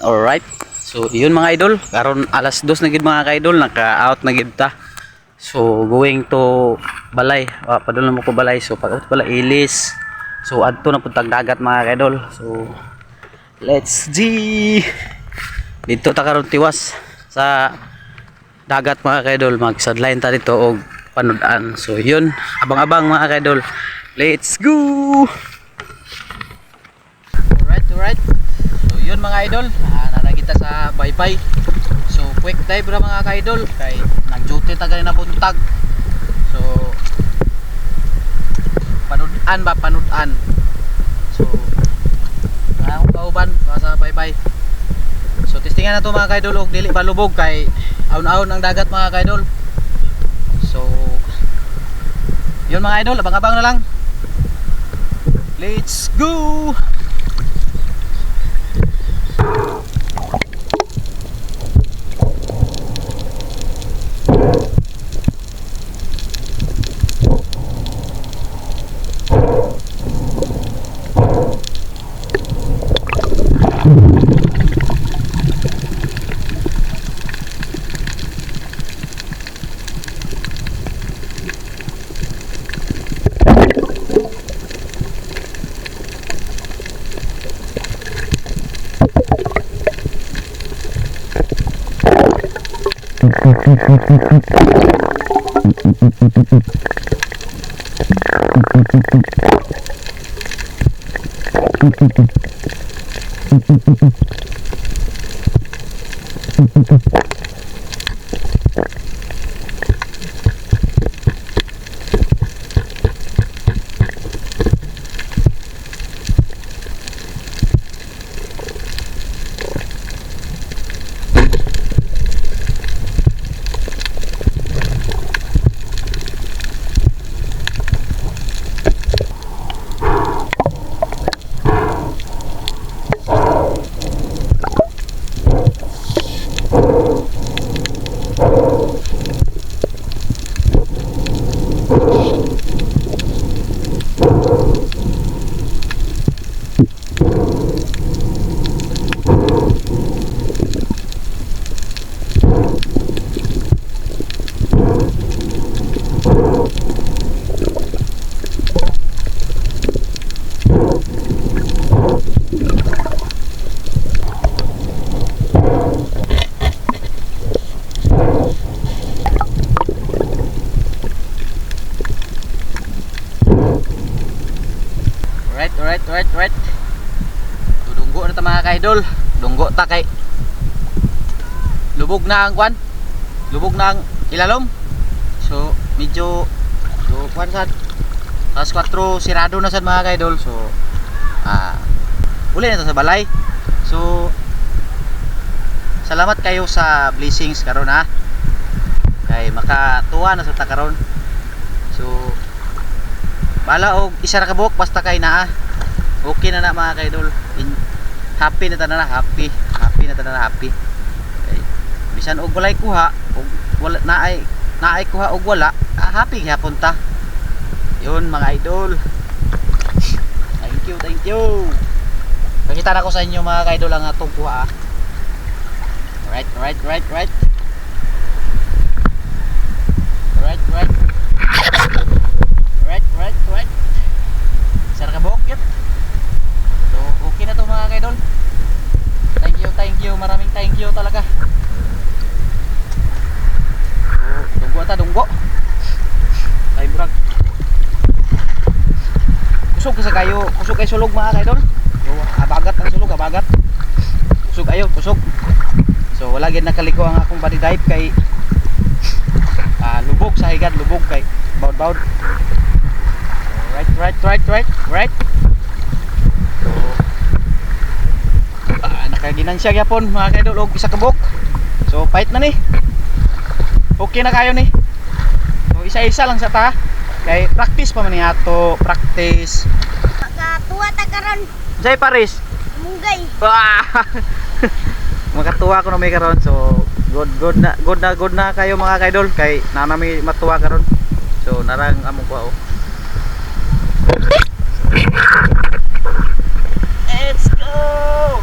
Alright. So yun mga idol, karon alas 2 na gid mga ka-idol, naka-out na gid ta. So going to balay, padulong mo ko balay. So pag pala ilis. So adto na puntang dagat mga ka-idol. So let's G. Dito ta karon tiwas sa dagat mga ka-idol, mag-sideline ta dito og panudan. So yun, abang-abang mga ka-idol. Let's go. Alright. So yun mga idol, kita sa baybay. So quick dive ra mga ka-idol kay nag-duty ta na buntag. So panudan. So akong kauban sa baybay. So testingan na to mga ka-idol og dili balubog kay aon-aon ang dagat mga ka-idol. So yun mga idol, abang-abang na lang. Let's go. Right. So, dunggo na ta mga ka-idol. Dunggo ta kay lubog na ang kwan. Lubog na ang ilalom. So medyo kwan sad. Alas 4 sirado na sad mga ka-idol. So uli na ta sa balay. So salamat kayo sa blessings karon ha. Kay makatuwa na sa ta karon. So bala og isa ra ka buok basta kay naa. Okay na mga ka-idol. Happy na tanan na, happy na tanan na, happy. Okay. Bisan og walay kuha, og wala naay kuha og wala, happy gyapon ta. Yun mga idol. Thank you. Pakita na ko sa inyo mga ka-idol ang atong kuha. Right. Right. Sara ka buok yun. So okay na to mga ka-idol. Thank you, maraming thank you talaga. So dunggo ay burag kusog sa kayo, kusog kay sulog mga ka-idol. So abagat ang sulog, kusog. So wala gid nakaliko ang akong body dive kay lubog sa higad, lubog kay baud. Right. So nakaginansya gyapon mga ka-idol og isa ka buok. So fight na ni. Okay na kayo ni. So isa-isa lang sa ta. Kay practice pa man ni ato, practice. Makatuwa ta karon. Jay Paris. Munggay. Makatuwa ko na may karon. So good na kayo mga ka-idol kay nanami matuwa karon. So narang among kuha. Let's go.